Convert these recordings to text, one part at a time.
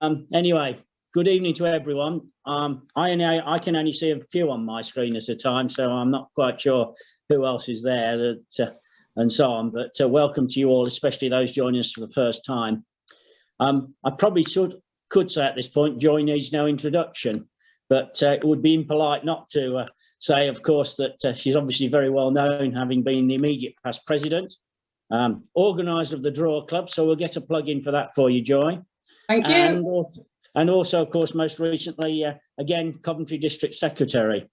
Anyway, good evening to everyone. I can only see a few on my screen at a time, so I'm not quite sure who else is there and so on. But welcome to you all, especially those joining us for the first time. I probably could say at this point, Joy needs no introduction, but it would be impolite not to say, of course, that she's obviously very well known, having been the immediate past president, organiser of the Draw Club. So we'll get a plug in for that for you, Joy. Thank you. And also, of course, most recently, again, Coventry District Secretary.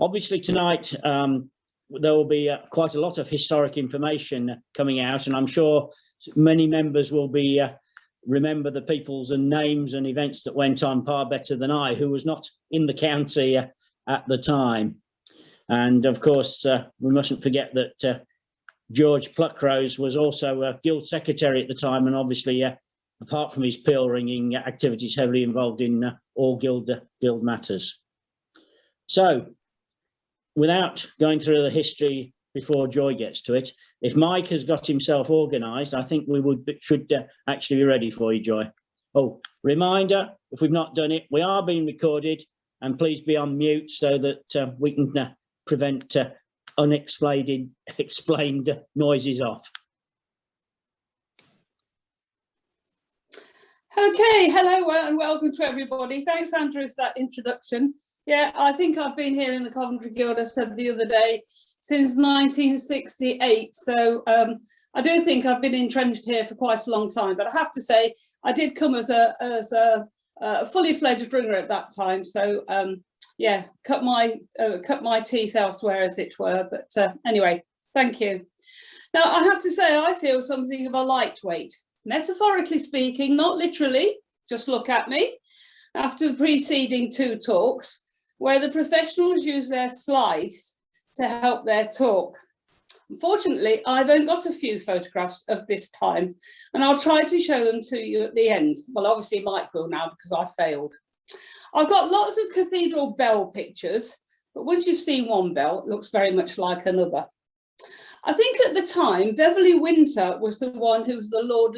Obviously, tonight, there will be quite a lot of historic information coming out, and I'm sure many members will be remember the peoples and names and events that went on far better than I, who was not in the county at the time. And of course, we mustn't forget that Joy Pluckrose was also a guild secretary at the time, and obviously, apart from his pill ringing activities, heavily involved in all guild matters. So, without going through the history before Joy gets to it, if Mike has got himself organised, I think we should actually be ready for you, Joy. Oh, reminder, if we've not done it, we are being recorded, and please be on mute so that we can prevent unexplained noises off. Okay, hello and welcome to everybody. Thanks, Andrew, for that introduction. Yeah, I think I've been here in the Coventry Guild, I said the other day, since 1968. So I do think I've been entrenched here for quite a long time. But I have to say, I did come as a fully fledged ringer at that time. So yeah, cut my teeth elsewhere, as it were. But anyway, thank you. Now I have to say, I feel something of a lightweight. Metaphorically speaking, not literally, just look at me, after the preceding two talks, where the professionals use their slides to help their talk. Unfortunately, I've only got a few photographs of this time, and I'll try to show them to you at the end. Well, obviously Mike will now, because I failed. I've got lots of cathedral bell pictures, but once you've seen one bell, it looks very much like another. I think at the time, Beverly Windsor was the one who was the Lord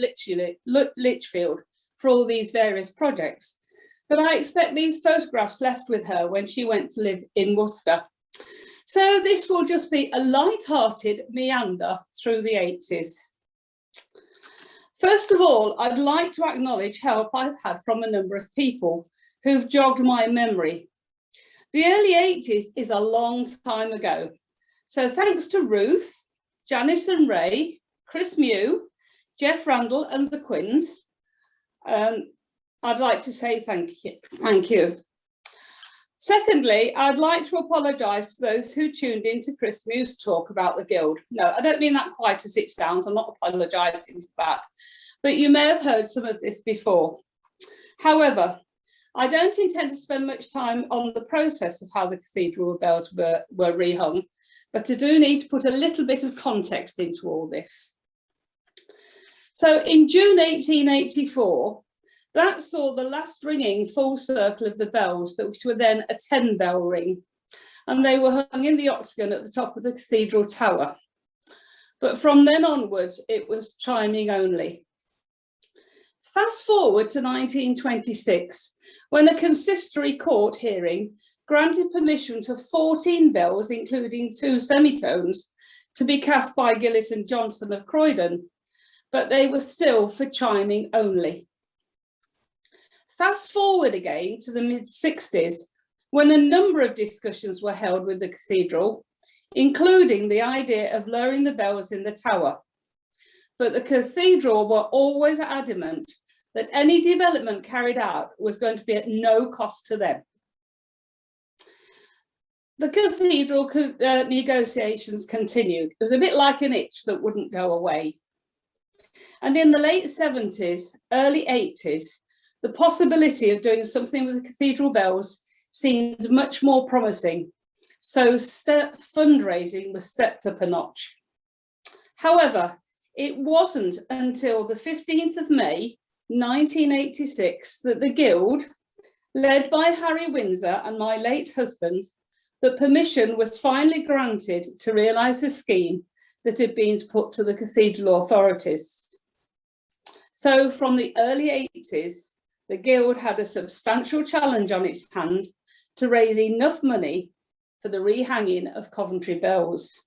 Lichfield for all these various projects. But I expect these photographs left with her when she went to live in Worcester. So this will just be a light-hearted meander through the 80s. First of all, I'd like to acknowledge help I've had from a number of people who've jogged my memory. The early 80s is a long time ago. So thanks to Ruth, Janice and Ray, Chris Mew, Jeff Randall and the Quins, I'd like to say thank you. Secondly, I'd like to apologise to those who tuned in to Chris Mew's talk about the Guild. No, I don't mean that quite as it sounds. I'm not apologising for that. But you may have heard some of this before. However, I don't intend to spend much time on the process of how the cathedral bells were rehung, but I do need to put a little bit of context into all this. So in June 1884, that saw the last ringing full circle of the bells, which were then a 10-bell ring, and they were hung in the octagon at the top of the cathedral tower. But from then onwards, it was chiming only. Fast forward to 1926, when a consistory court hearing granted permission for 14 bells, including 2 semitones, to be cast by Gillis and Johnson of Croydon, but they were still for chiming only. Fast forward again to the mid-60s, when a number of discussions were held with the cathedral, including the idea of lowering the bells in the tower. But the cathedral were always adamant that any development carried out was going to be at no cost to them. The cathedral negotiations continued. It was a bit like an itch that wouldn't go away. And in the late 70s, early 80s, the possibility of doing something with the cathedral bells seemed much more promising. So fundraising was stepped up a notch. However, it wasn't until the 15th of May, 1986, that the Guild, led by Harry Windsor and my late husband, the permission was finally granted to realise the scheme that had been put to the cathedral authorities. So from the early 80s, the Guild had a substantial challenge on its hand to raise enough money for the rehanging of Coventry bells.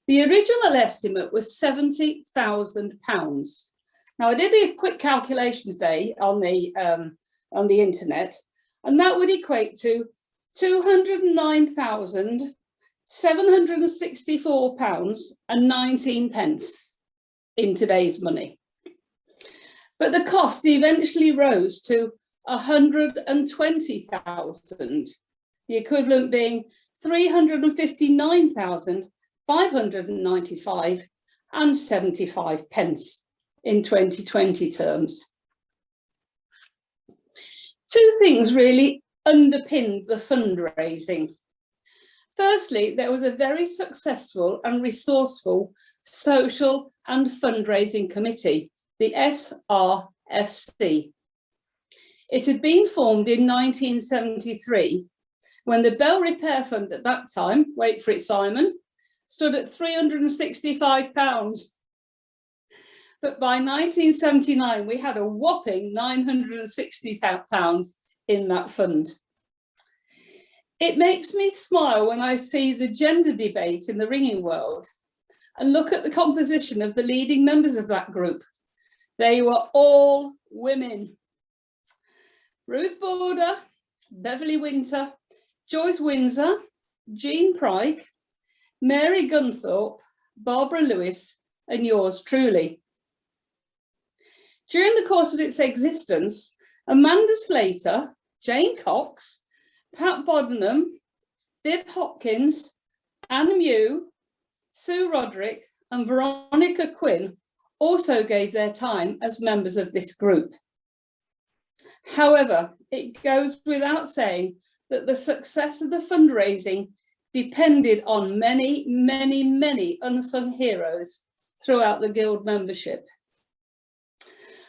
The original estimate was £70,000. Now, I did a quick calculation today on the internet, and that would equate to £209,764.19 in today's money. But the cost eventually rose to 120,000, the equivalent being 359,595 pence in 2020 terms. Two things really underpinned the fundraising. Firstly, there was a very successful and resourceful social and fundraising committee, the SRFC. It had been formed in 1973 when the Bell Repair Fund at that time, wait for it Simon, stood at £365. But by 1979, we had a whopping £960 in that fund. It makes me smile when I see the gender debate in the ringing world and look at the composition of the leading members of that group. They were all women. Ruth Border, Beverly Winter, Joyce Windsor, Jean Pryke, Mary Gunthorpe, Barbara Lewis, and yours truly. During the course of its existence, Amanda Slater, Jane Cox, Pat Boddenham, Viv Hopkins, Anne Mew, Sue Roderick, and Veronica Quinn also gave their time as members of this group. However, it goes without saying that the success of the fundraising depended on many, many, many unsung heroes throughout the Guild membership.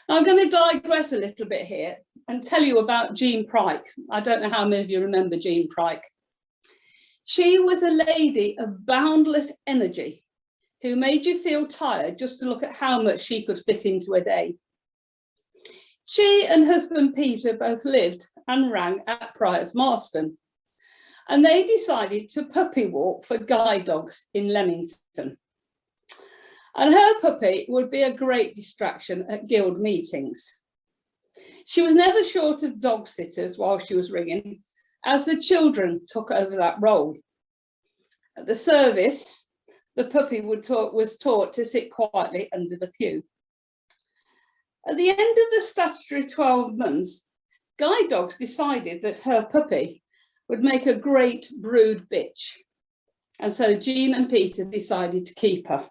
I'm going to digress a little bit here and tell you about Jean Pryke. I don't know how many of you remember Jean Pryke. She was a lady of boundless energy who made you feel tired just to look at how much she could fit into a day. She and husband Peter both lived and rang at Priors Marston, and they decided to puppy walk for guide dogs in Leamington. And her puppy would be a great distraction at Guild meetings. She was never short of dog sitters while she was ringing, as the children took over that role. At the service, the puppy was taught to sit quietly under the pew. At the end of the statutory 12 months, guide dogs decided that her puppy would make a great brood bitch. And so Jean and Peter decided to keep her.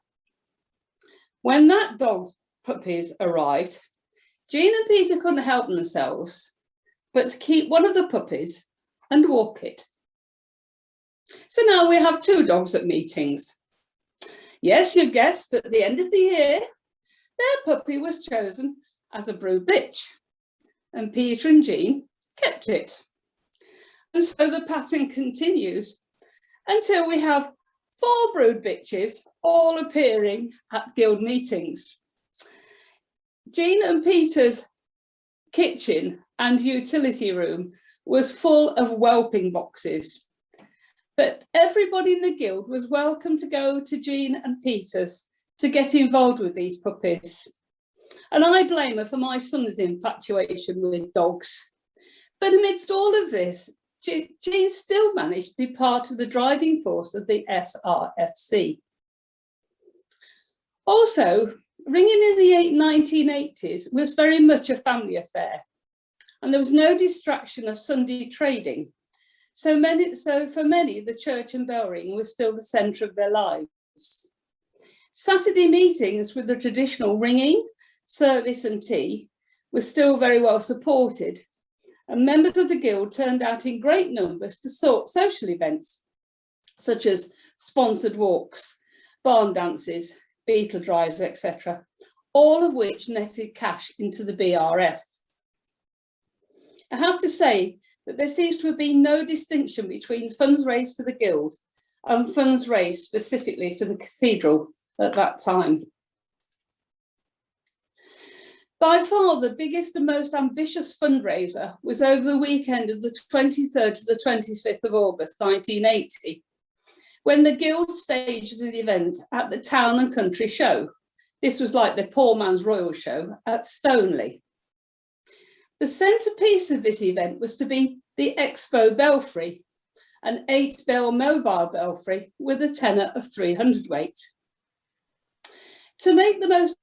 When that dog's puppies arrived, Jean and Peter couldn't help themselves but to keep one of the puppies and walk it. So now we have two dogs at meetings. Yes, you guessed, at the end of the year, their puppy was chosen as a brood bitch, and Peter and Jean kept it. And so the pattern continues until we have 4 brood bitches all appearing at Guild meetings. Jean and Peter's kitchen and utility room was full of whelping boxes, but everybody in the Guild was welcome to go to Jean and Peter's to get involved with these puppies. And I blame her for my son's infatuation with dogs. But amidst all of this, Jean still managed to be part of the driving force of the SRFC. Also, ringing in the 1980s was very much a family affair, and there was no distraction of Sunday trading. So for many, the church and bell ringing was still the centre of their lives. Saturday meetings with the traditional ringing, service and tea were still very well supported, and members of the Guild turned out in great numbers to social events, such as sponsored walks, barn dances, beetle drives, etc., all of which netted cash into the BRF. I have to say that there seems to have been no distinction between funds raised for the Guild and funds raised specifically for the cathedral at that time. By far the biggest and most ambitious fundraiser was over the weekend of the 23rd to the 25th of August 1980, when the Guild staged an event at the Town and Country Show. This was like the poor man's royal show at Stoneleigh. The centrepiece of this event was to be the Expo Belfry, an 8-bell mobile belfry with a tenor of 300 weight. To make the most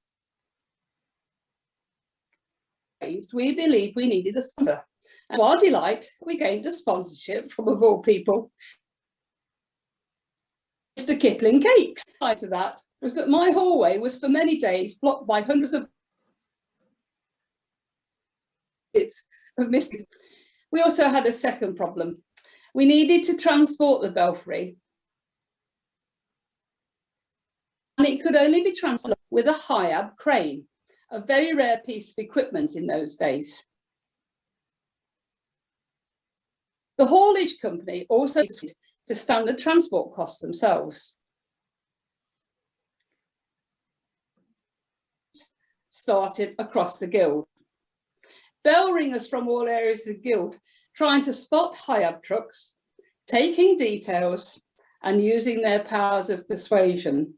we believed we needed a sponsor. And to our delight, we gained a sponsorship from, of all people, Mr. Kipling Cakes. Side to that was that my hallway was for many days blocked by hundreds of mistakes. We also had a second problem. We needed to transport the belfry, and it could only be transported with a high-ab crane, a very rare piece of equipment in those days. The haulage company also to standard transport costs themselves. Started across the Guild. Bell ringers from all areas of the Guild trying to spot high-ab trucks, taking details and using their powers of persuasion.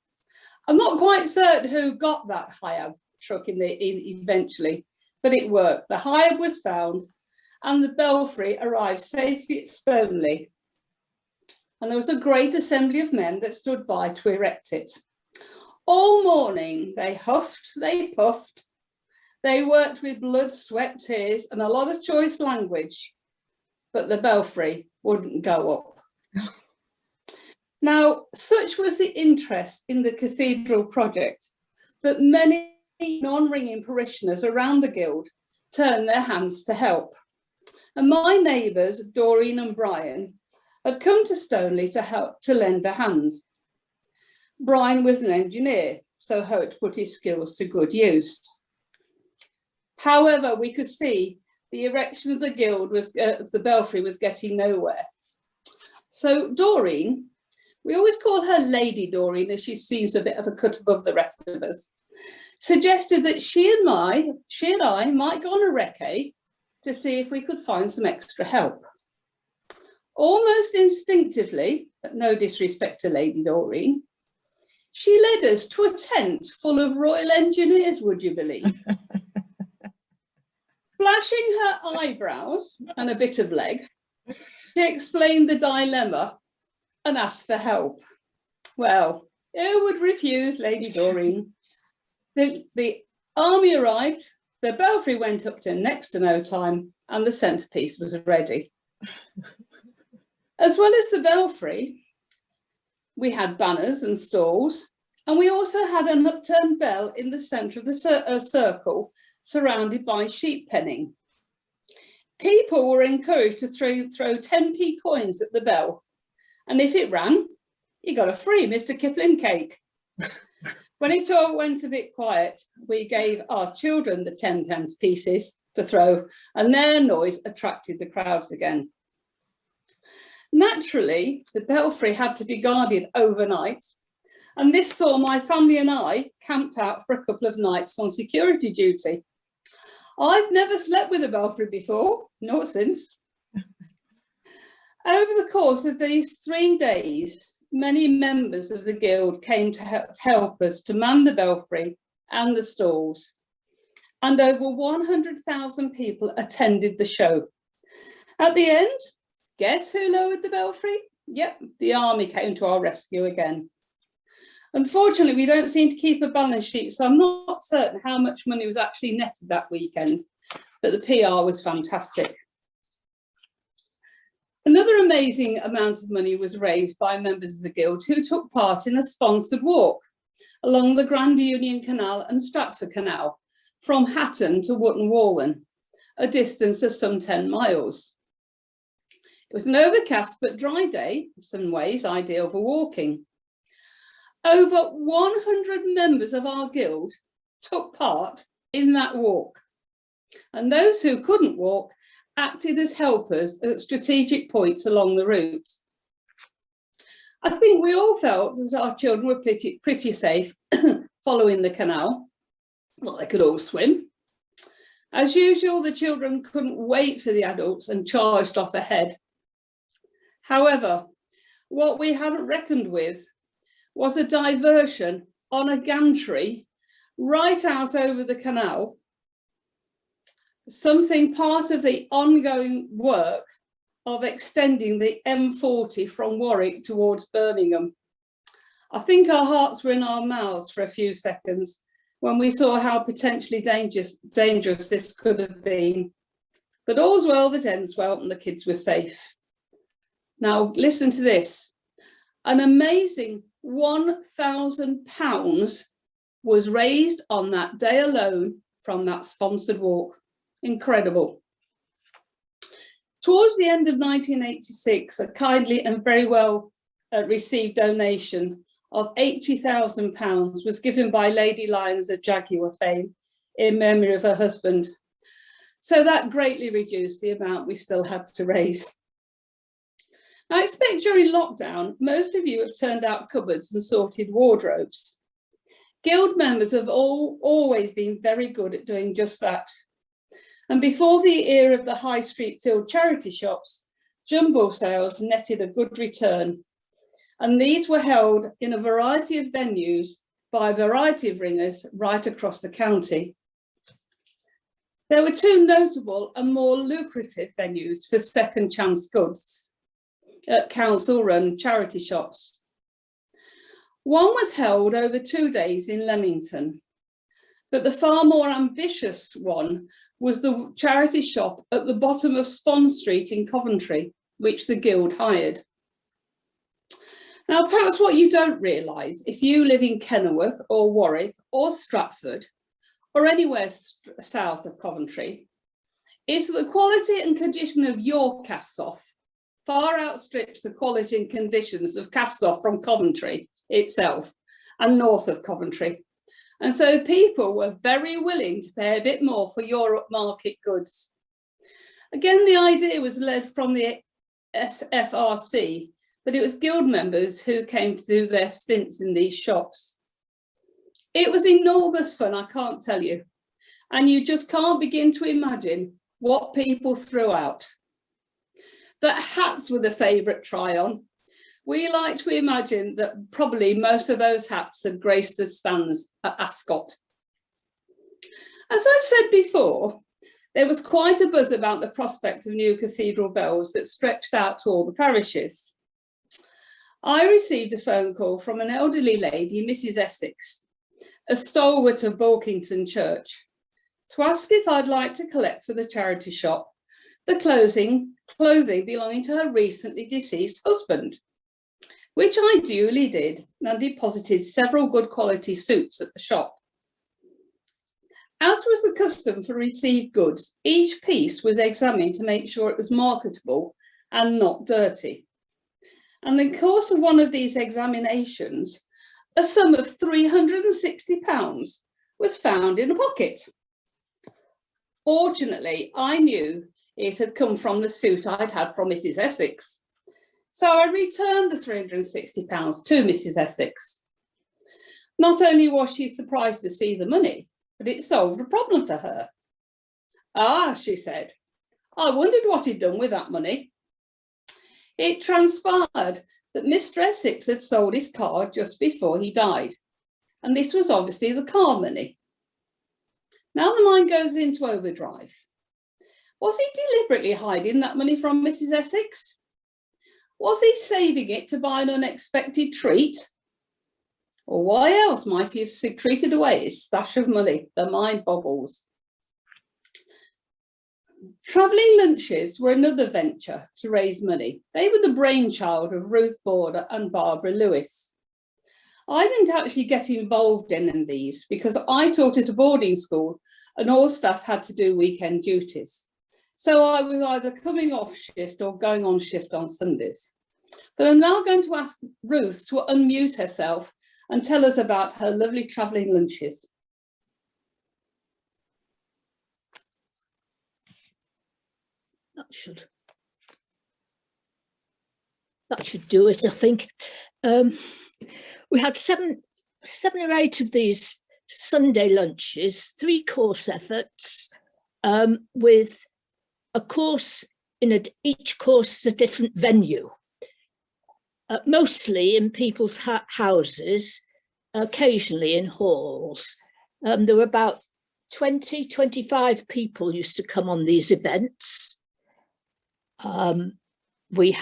I'm not quite certain who got that high-ab truck eventually, but it worked. The high-ab was found and the belfry arrived safely at Stoneleigh. And there was a great assembly of men that stood by to erect it. All morning they huffed, they puffed, they worked with blood, sweat, tears and a lot of choice language, but the belfry wouldn't go up. Now, such was the interest in the cathedral project that many non-ringing parishioners around the Guild turned their hands to help. And my neighbours, Doreen and Brian, had come to Stoneleigh to help to lend a hand. Brian was an engineer, so hoped to put his skills to good use. However, we could see the erection of the Guild was the belfry was getting nowhere. So Doreen, we always call her Lady Doreen as she seems a bit of a cut above the rest of us, suggested that she and I might go on a recce to see if we could find some extra help. Almost instinctively, but no disrespect to Lady Doreen, she led us to a tent full of Royal Engineers, would you believe? Flashing her eyebrows and a bit of leg, she explained the dilemma and asked for help. Well, who would refuse, Lady Doreen? The army arrived, the belfry went up to next to no time, and the centrepiece was ready. As well as the belfry, we had banners and stalls, and we also had an upturned bell in the centre of the circle, surrounded by sheep penning. People were encouraged to throw 10p coins at the bell, and if it rang, you got a free Mr. Kipling cake. When it all went a bit quiet, we gave our children the 10p pieces to throw, and their noise attracted the crowds again. Naturally, the belfry had to be guarded overnight, and this saw my family and I camped out for a couple of nights on security duty. I've never slept with a belfry before, not since. Over the course of these 3 days, many members of the Guild came to help us to man the belfry and the stalls, and over 100,000 people attended the show. At the end, guess who lowered the belfry? Yep, the army came to our rescue again. Unfortunately, we don't seem to keep a balance sheet, so I'm not certain how much money was actually netted that weekend, but the PR was fantastic. Another amazing amount of money was raised by members of the Guild who took part in a sponsored walk along the Grand Union Canal and Stratford Canal from Hatton to Wootton Wallen, a distance of some 10 miles. It was an overcast but dry day, in some ways ideal for walking. Over 100 members of our Guild took part in that walk, and those who couldn't walk acted as helpers at strategic points along the route. I think we all felt that our children were pretty safe following the canal. Well, they could all swim, As usual, the children couldn't wait for the adults and charged off ahead. However, what we hadn't reckoned with was a diversion on a gantry right out over the canal, something part of the ongoing work of extending the M40 from Warwick towards Birmingham. I think our hearts were in our mouths for a few seconds when we saw how potentially dangerous this could have been. But all's well that ends well, and the kids were safe. Now, listen to this. An amazing £1,000 was raised on that day alone from that sponsored walk. Incredible. Towards the end of 1986, a kindly and very well received donation of £80,000 was given by Lady Lyons of Jaguar fame in memory of her husband. So that greatly reduced the amount we still had to raise. I expect during lockdown, most of you have turned out cupboards and sorted wardrobes. Guild members have always been very good at doing just that. And before the era of the high street filled charity shops, jumbo sales netted a good return. And these were held in a variety of venues by a variety of ringers right across the county. There were two notable and more lucrative venues for second chance goods at council-run charity shops. One was held over 2 days in Leamington, but the far more ambitious one was the charity shop at the bottom of Spon Street in Coventry, which the Guild hired. Now, perhaps what you don't realise, if you live in Kenilworth or Warwick or Stratford or anywhere south of Coventry, is that the quality and condition of your cast-off far outstrips the quality and conditions of cast-off from Coventry itself and north of Coventry. And so people were very willing to pay a bit more for your upmarket goods. Again, the idea was led from the SFRC, but it was Guild members who came to do their stints in these shops. It was enormous fun, I can't tell you. And you just can't begin to imagine what people threw out. That hats were the favourite try-on. We like to imagine that probably most of those hats had graced the stands at Ascot. As I said before, there was quite a buzz about the prospect of new cathedral bells that stretched out to all the parishes. I received a phone call from an elderly lady, Mrs. Essex, a stalwart of Balkington Church, to ask if I'd like to collect for the charity shop the clothing belonging to her recently deceased husband, which I duly did and deposited several good quality suits at the shop. As was the custom for received goods, each piece was examined to make sure it was marketable and not dirty. And in the course of one of these examinations, a sum of £360 was found in a pocket. Fortunately, I knew it had come from the suit I'd had from Mrs. Essex. So I returned the £360 to Mrs. Essex. Not only was she surprised to see the money, but it solved a problem for her. Ah, she said, I wondered what he'd done with that money. It transpired that Mr. Essex had sold his car just before he died. And this was obviously the car money. Now the mind goes into overdrive. Was he deliberately hiding that money from Mrs. Essex? Was he saving it to buy an unexpected treat? Or why else might he have secreted away his stash of money? The mind boggles. Travelling lunches were another venture to raise money. They were the brainchild of Ruth Border and Barbara Lewis. I didn't actually get involved in these because I taught at a boarding school and all staff had to do weekend duties. So I was either coming off shift or going on shift on Sundays. But I'm now going to ask Ruth to unmute herself and tell us about her lovely travelling lunches. That should do it, I think. We had seven or eight of these Sunday lunches, 3-course efforts, with a course each course is a different venue, mostly in people's houses, occasionally in halls. There were about 25 people used to come on these events. We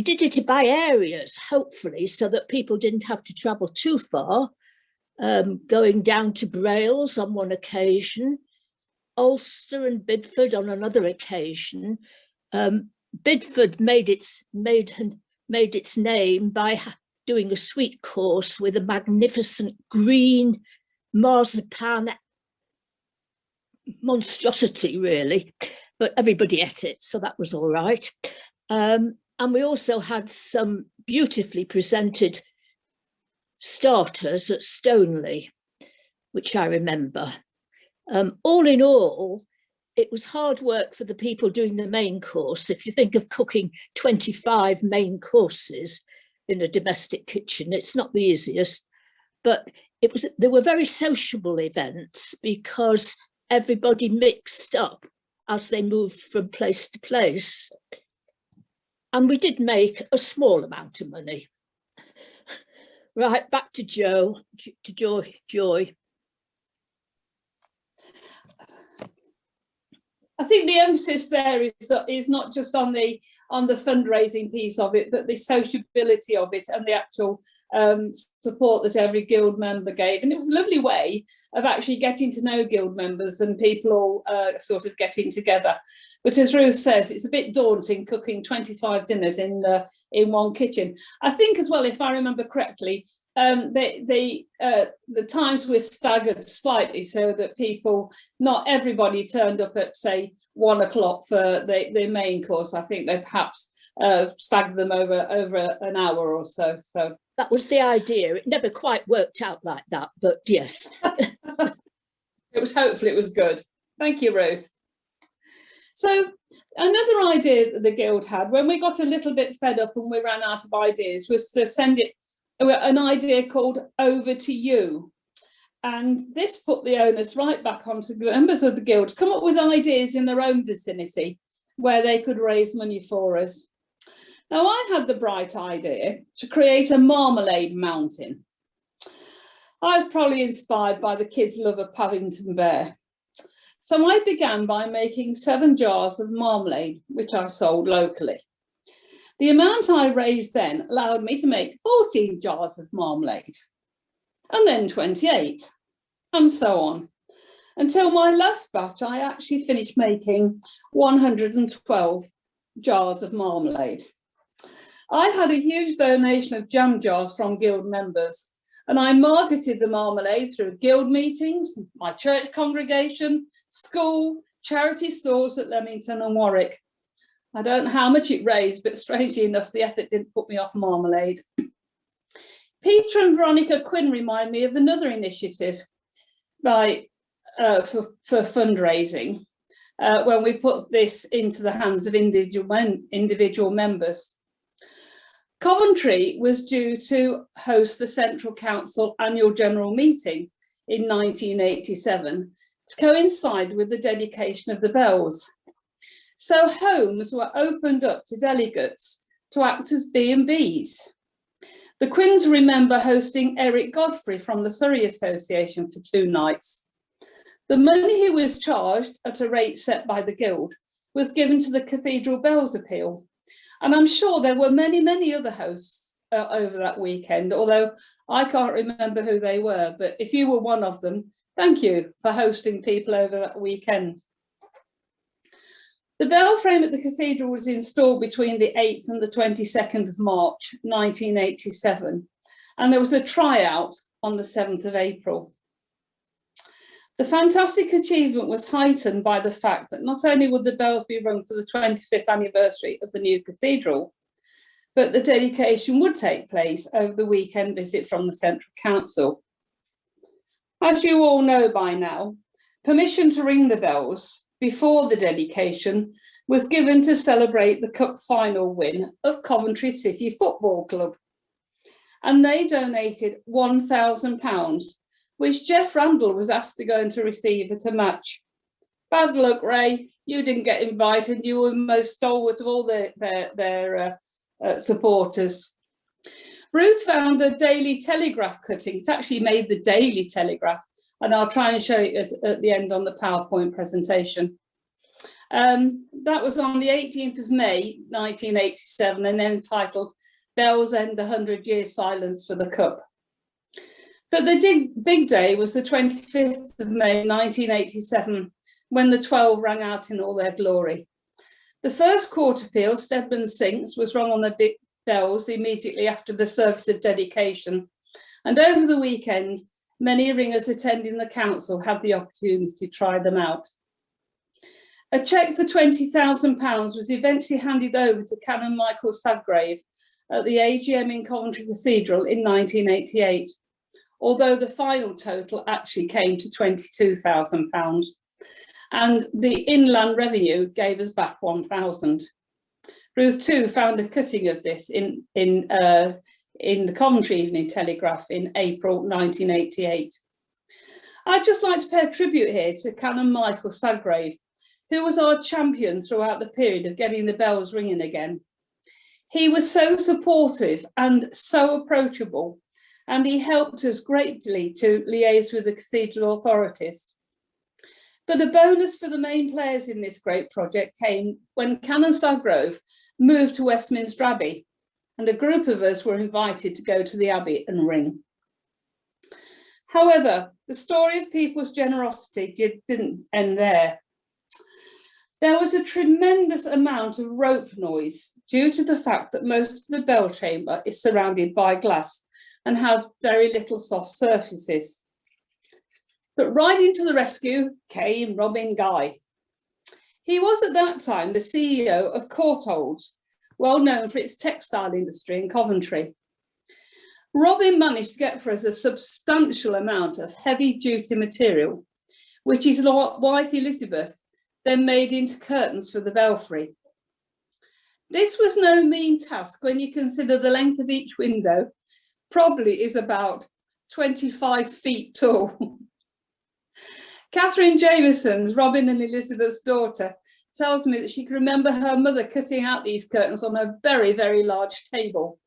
did it by areas, hopefully, so that people didn't have to travel too far, going down to Brailes on one occasion, Ulster and Bidford on another occasion. Bidford made its name by doing a sweet course with a magnificent green marzipan monstrosity, really, but everybody ate it, so that was all right. And we also had some beautifully presented starters at Stoneleigh, which I remember. All in all, it was hard work for the people doing the main course. If you think of cooking 25 main courses in a domestic kitchen, it's not the easiest, but they were very sociable events because everybody mixed up as they moved from place to place. And we did make a small amount of money. Right, back to Joy. I think the emphasis there is not just on the fundraising piece of it, but the sociability of it and the actual support that every guild member gave. And it was a lovely way of actually getting to know guild members and people all sort of getting together. But as Ruth says, it's a bit daunting cooking 25 dinners in one kitchen. I think as well, if I remember correctly, the times were staggered slightly so that not everybody turned up at, say, 1 o'clock for the main course. I think they perhaps staggered them over an hour or so. So that was the idea. It never quite worked out like that, but yes. Hopefully it was good. Thank you, Ruth. So another idea that the guild had when we got a little bit fed up and we ran out of ideas was to send it an idea called Over to You. And this put the onus right back onto the members of the guild to come up with ideas in their own vicinity where they could raise money for us. Now, I had the bright idea to create a marmalade mountain. I was probably inspired by the kids' love of Paddington Bear. So I began by making 7 jars of marmalade, which I sold locally. The amount I raised then allowed me to make 14 jars of marmalade, and then 28, and so on. Until my last batch, I actually finished making 112 jars of marmalade. I had a huge donation of jam jars from guild members, and I marketed the marmalade through guild meetings, my church congregation, school, charity stores at Leamington and Warwick. I don't know how much it raised, but strangely enough, the effort didn't put me off marmalade. Peter and Veronica Quinn remind me of another initiative for fundraising when we put this into the hands of individual members. Coventry was due to host the Central Council Annual General Meeting in 1987 to coincide with the dedication of the bells. So homes were opened up to delegates to act as B&Bs. The Quinns remember hosting Eric Godfrey from the Surrey Association for 2 nights. The money he was charged at a rate set by the Guild was given to the Cathedral Bells Appeal. And I'm sure there were many, many other hosts over that weekend, although I can't remember who they were. But if you were one of them, thank you for hosting people over that weekend. The bell frame at the cathedral was installed between the 8th and the 22nd of March, 1987, and there was a tryout on the 7th of April. The fantastic achievement was heightened by the fact that not only would the bells be rung for the 25th anniversary of the new cathedral, but the dedication would take place over the weekend visit from the Central Council. As you all know by now, permission to ring the bells before the dedication was given to celebrate the cup final win of Coventry City Football Club. And they donated £1,000 which Jeff Randall was asked to go and to receive at a match. Bad luck, Ray. You didn't get invited. You were most stalwart of all their supporters. Ruth found a Daily Telegraph cutting. It actually made the Daily Telegraph, and I'll try and show it at the end on the PowerPoint presentation. That was on the 18th of May, 1987, and entitled Bells End 100 Years Silence for the Cup. But the big day was the 25th of May, 1987, when the 12 rang out in all their glory. The first quarter peal, Stedman Sinks, was rung on the big bells immediately after the service of dedication. And over the weekend, many ringers attending the council had the opportunity to try them out. A cheque for £20,000 was eventually handed over to Canon Michael Sadgrave at the AGM in Coventry Cathedral in 1988, although the final total actually came to £22,000. And the inland revenue gave us back 1,000. Ruth too found a cutting of this in the Coventry Evening Telegraph in April 1988. I'd just like to pay a tribute here to Canon Michael Sadgrave, who was our champion throughout the period of getting the bells ringing again. He was so supportive and so approachable, and he helped us greatly to liaise with the cathedral authorities. But a bonus for the main players in this great project came when Canon Sadgrave moved to Westminster Abbey, and a group of us were invited to go to the Abbey and ring. However, the story of people's generosity didn't end there. There was a tremendous amount of rope noise due to the fact that most of the bell chamber is surrounded by glass and has very little soft surfaces. But riding to the rescue came Robin Guy. He was at that time the CEO of Courtaulds, well known for its textile industry in Coventry. Robin managed to get for us a substantial amount of heavy-duty material, which his wife Elizabeth then made into curtains for the belfry. This was no mean task when you consider the length of each window probably is about 25 feet tall. Catherine Jameson's, Robin and Elizabeth's daughter, tells me that she can remember her mother cutting out these curtains on a very, very large table.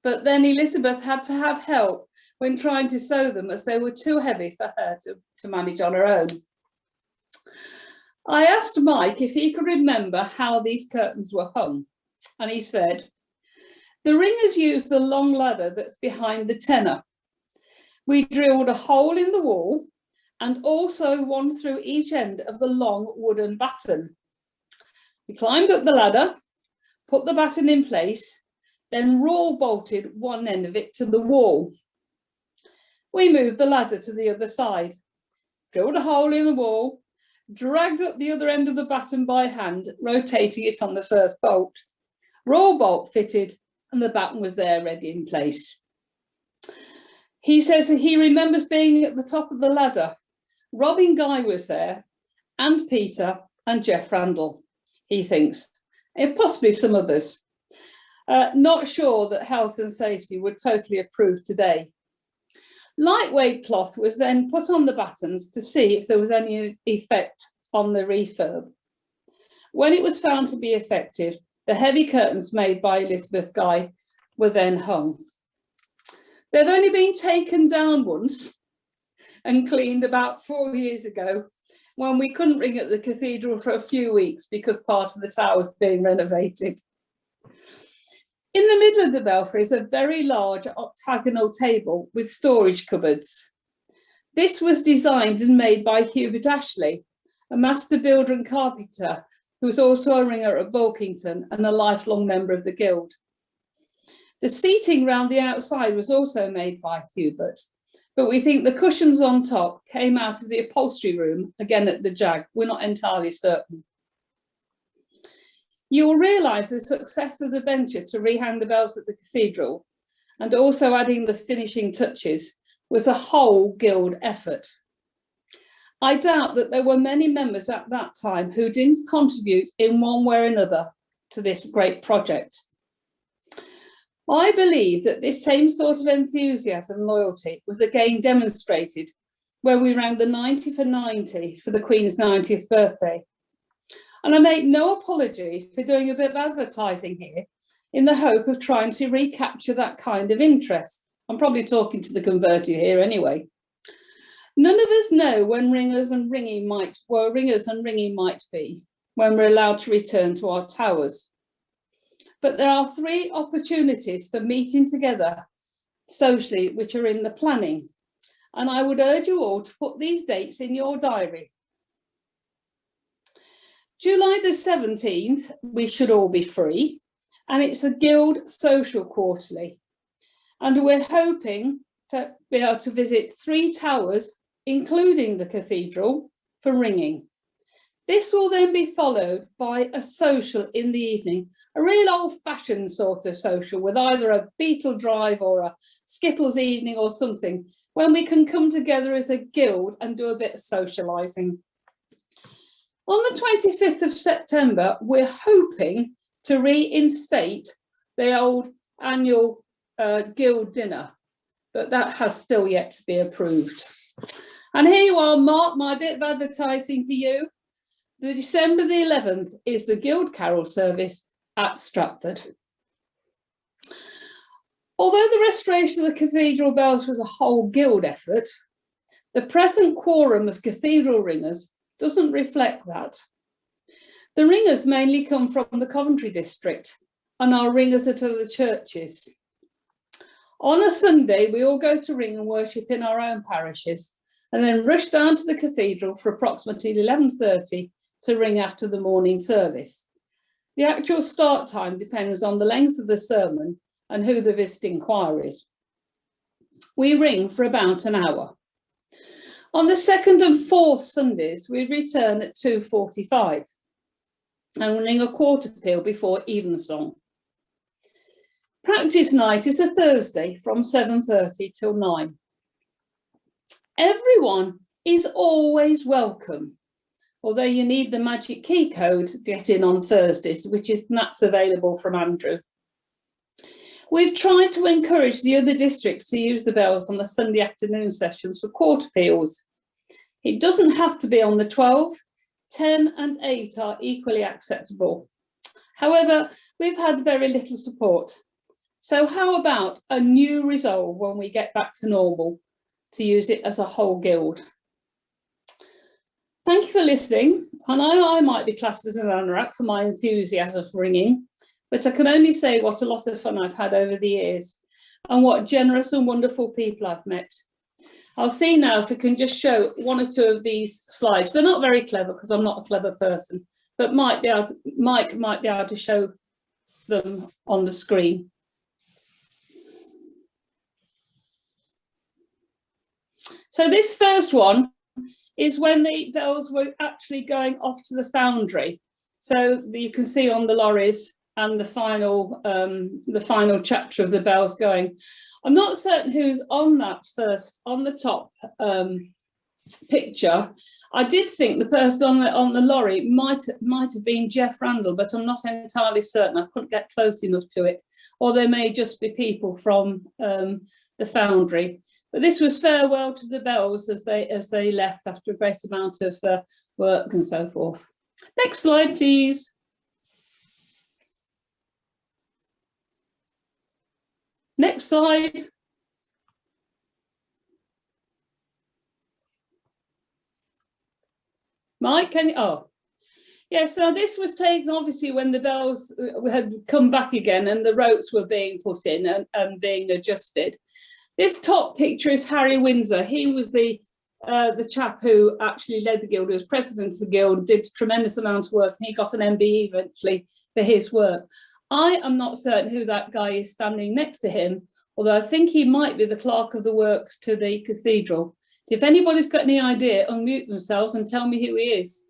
But then Elizabeth had to have help when trying to sew them, as they were too heavy for her to manage on her own. I asked Mike if he could remember how these curtains were hung, and he said, "The ringers used the long ladder that's behind the tenor. We drilled a hole in the wall and also one through each end of the long wooden batten. We climbed up the ladder, put the batten in place, then raw bolted one end of it to the wall. We moved the ladder to the other side, drilled a hole in the wall, dragged up the other end of the batten by hand, rotating it on the first bolt. Raw bolt fitted, and the batten was there ready in place." He says that he remembers being at the top of the ladder. Robin Guy was there, and Peter and Jeff Randall, he thinks, and possibly some others. Not sure that health and safety would totally approve today. Lightweight cloth was then put on the battens to see if there was any effect on the refurb. When it was found to be effective, the heavy curtains made by Elizabeth Guy were then hung. They've only been taken down once and cleaned about 4 years ago, when we couldn't ring at the cathedral for a few weeks because part of the tower was being renovated. In the middle of the belfry is a very large octagonal table with storage cupboards. This was designed and made by Hubert Ashley, a master builder and carpenter who was also a ringer at Bulkington and a lifelong member of the guild. The seating round the outside was also made by Hubert, but we think the cushions on top came out of the upholstery room, again at the Jag. We're not entirely certain. You will realise the success of the venture to rehang the bells at the cathedral, and also adding the finishing touches, was a whole guild effort. I doubt that there were many members at that time who didn't contribute in one way or another to this great project. I believe that this same sort of enthusiasm and loyalty was again demonstrated when we rang the 90 for 90 for the Queen's 90th birthday. And I make no apology for doing a bit of advertising here in the hope of trying to recapture that kind of interest. I'm probably talking to the converted here anyway. None of us know when ringers and ringing might be, when we're allowed to return to our towers. But there are 3 opportunities for meeting together socially which are in the planning. And I would urge you all to put these dates in your diary. July the 17th, we should all be free, and it's the Guild Social Quarterly. And we're hoping to be able to visit 3 towers, including the cathedral, for ringing. This will then be followed by a social in the evening, a real old-fashioned sort of social with either a Beetle drive or a Skittles evening or something, when we can come together as a guild and do a bit of socialising. On the 25th of September, we're hoping to reinstate the old annual guild dinner, but that has still yet to be approved. And here you are, Mark, my bit of advertising for you. The December the 11th is the Guild Carol service at Stratford. Although the restoration of the cathedral bells was a whole guild effort, the present quorum of cathedral ringers doesn't reflect that. The ringers mainly come from the Coventry district and are ringers at other churches. On a Sunday, we all go to ring and worship in our own parishes and then rush down to the cathedral for approximately 11:30 to ring after the morning service. The actual start time depends on the length of the sermon and who the visiting choir is. We ring for about an hour. On the 2nd and 4th Sundays, we return at 2:45 and ring a quarter peal before evensong. Practice night is a Thursday from 7:30 till 9. Everyone is always welcome, although you need the magic key code to get in on Thursdays, that's available from Andrew. We've tried to encourage the other districts to use the bells on the Sunday afternoon sessions for quarter peals. It doesn't have to be on the 12, 10 and 8 are equally acceptable. However, we've had very little support. So how about a new resolve when we get back to normal to use it as a whole guild? Thank you for listening. And I might be classed as an anorak for my enthusiasm for ringing, but I can only say what a lot of fun I've had over the years and what generous and wonderful people I've met. I'll see now if we can just show 1 or 2 of these slides. They're not very clever because I'm not a clever person, but Mike might be able to show them on the screen. So this first one is when the bells were actually going off to the foundry. So you can see on the lorries and the final chapter of the bells going. I'm not certain who's on that first, on the top picture. I did think the person on the lorry might have been Jeff Randall, but I'm not entirely certain. I couldn't get close enough to it. Or there may just be people from the foundry. But this was farewell to the bells as they left after a great amount of work and so forth. Next slide, please. Next slide. Mike, can you? Oh, yes. So this was taken obviously when the bells had come back again and the ropes were being put in and being adjusted. This top picture is Harry Windsor. He was the chap who actually led the guild, who was president of the guild, did a tremendous amount of work, and he got an MBE eventually for his work. I am not certain who that guy is standing next to him, although I think he might be the clerk of the works to the cathedral. If anybody's got any idea, unmute themselves and tell me who he is.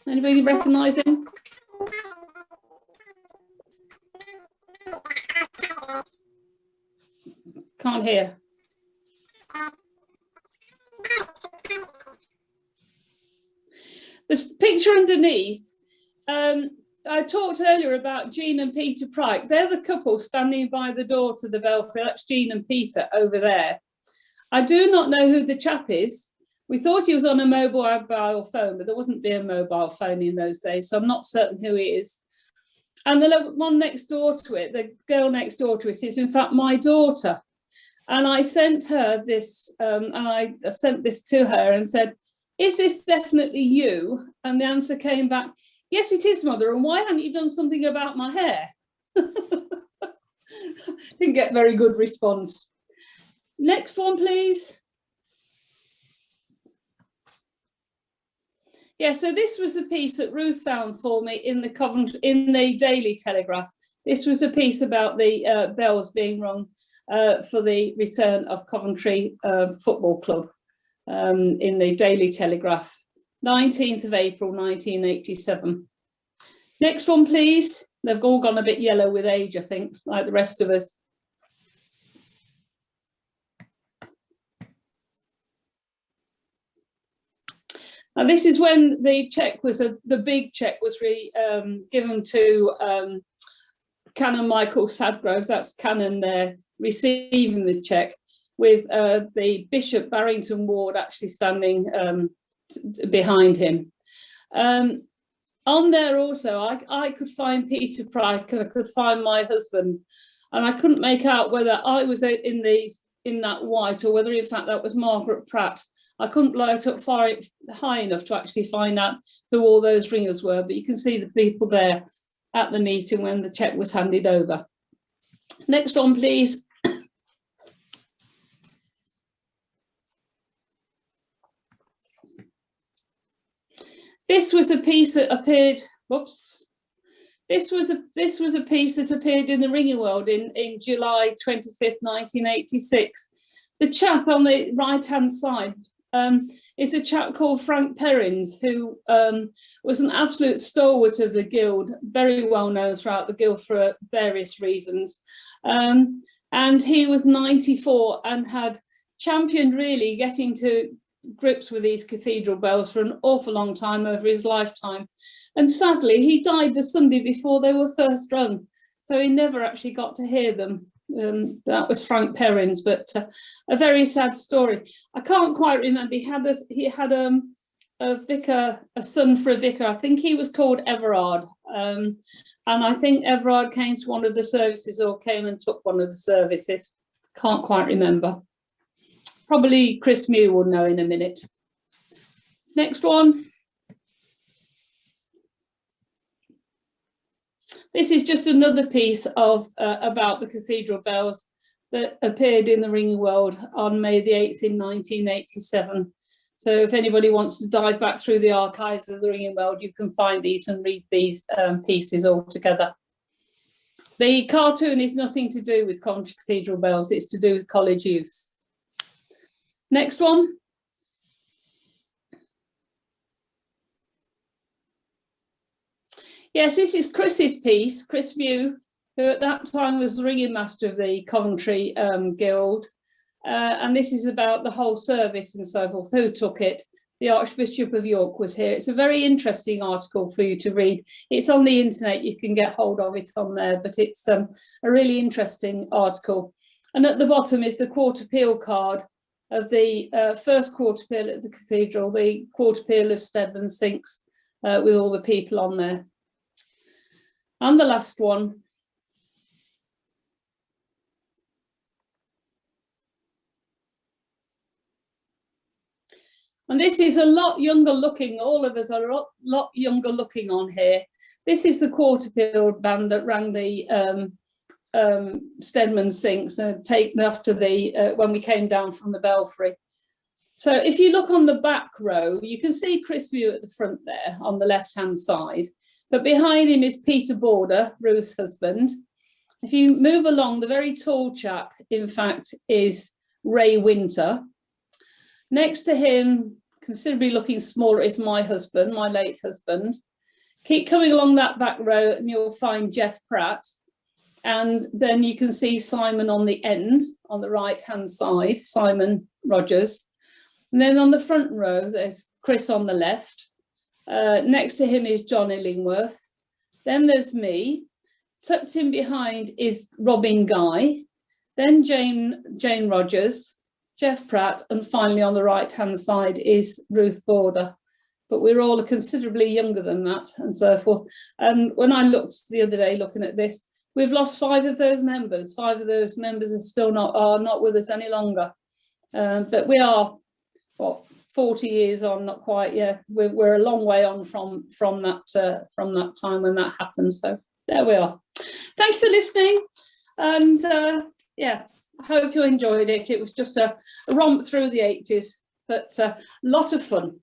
Anybody recognise him? Can't hear. This picture underneath, I talked earlier about Jean and Peter Pryke. They're the couple standing by the door to the belfry. That's Jean and Peter over there. I do not know who the chap is. We thought he was on a mobile phone, but there wasn't a mobile phone in those days, so I'm not certain who he is. And the one next door to it, the girl next door to it, is in fact my daughter. And I sent her this, and I sent this to her and said, "Is this definitely you?" And the answer came back, "Yes, it is, Mother. And why haven't you done something about my hair?" Didn't get very good response. Next one, please. Yeah, so this was a piece that Ruth found for me in the Daily Telegraph. This was a piece about the bells being rung for the return of Coventry Football Club in the Daily Telegraph, 19th of April 1987. Next one, please. They've all gone a bit yellow with age, I think, like the rest of us. And this is when the cheque was, the big cheque was given to Canon Michael Sadgrove. That's Canon there receiving the cheque, with the Bishop Barrington Ward actually standing behind him. On there also, I could find Peter Pryke and I could find my husband, and I couldn't make out whether I was in that white or whether in fact that was Margaret Pratt. I couldn't light up high enough to actually find out who all those ringers were, but you can see the people there at the meeting when the cheque was handed over. Next one, please. This was a piece that appeared. Whoops. This was a piece that appeared in the Ringing World in July 25th, 1986. The chap on the right-hand side is a chap called Frank Perrins, who was an absolute stalwart of the Guild, very well known throughout the Guild for various reasons. And he was 94 and had championed really getting to grips with these cathedral bells for an awful long time over his lifetime. And sadly, he died the Sunday before they were first rung, so he never actually got to hear them. That was Frank Perrins, but a very sad story. I can't quite remember. He had a vicar, a son for a vicar. I think he was called Everard, and I think Everard came to one of the services or came and took one of the services. Can't quite remember. Probably Chris Mew will know in a minute. Next one. This is just another piece of about the cathedral bells that appeared in the Ringing World on May the 8th in 1987. So if anybody wants to dive back through the archives of the Ringing World, you can find these and read these pieces all together. The cartoon is nothing to do with Coventry Cathedral bells, it's to do with college use. Next one. Yes, this is Chris's piece, Chris Mew, who at that time was the ringing master of the Coventry Guild. And this is about the whole service and so forth. Who took it? The Archbishop of York was here. It's a very interesting article for you to read. It's on the internet, you can get hold of it on there, but it's a really interesting article. And at the bottom is the quarter peal card of the first quarter peal at the cathedral, the quarter peal of Stedman Sinks, with all the people on there. And the last one. And this is a lot younger looking, all of us are a lot younger looking on here. This is the quarter peal band that rang the Stedman Sinks, taken after the when we came down from the belfry. So if you look on the back row, you can see Chris Mew at the front there on the left-hand side, but behind him is Peter Border, Ruth's husband. If you move along, the very tall chap, in fact, is Ray Winter. Next to him, considerably looking smaller, is my husband, my late husband. Keep coming along that back row and you'll find Jeff Pratt. And then you can see Simon on the end, on the right-hand side, Simon Rogers. And then on the front row, there's Chris on the left. Next to him is John Illingworth. Then there's me. Tucked in behind is Robin Guy, then Jane Rogers, Jeff Pratt, and finally on the right-hand side is Ruth Border. But we're all considerably younger than that and so forth. And when I looked the other day looking at this, we've lost 5 of those members. 5 of those members are still not with us any longer. But we are, what, 40 years on, not quite. Yeah, we're a long way on from that time when that happened. So there we are. Thank you for listening, and yeah, I hope you enjoyed it. It was just a romp through the 80s, but a lot of fun.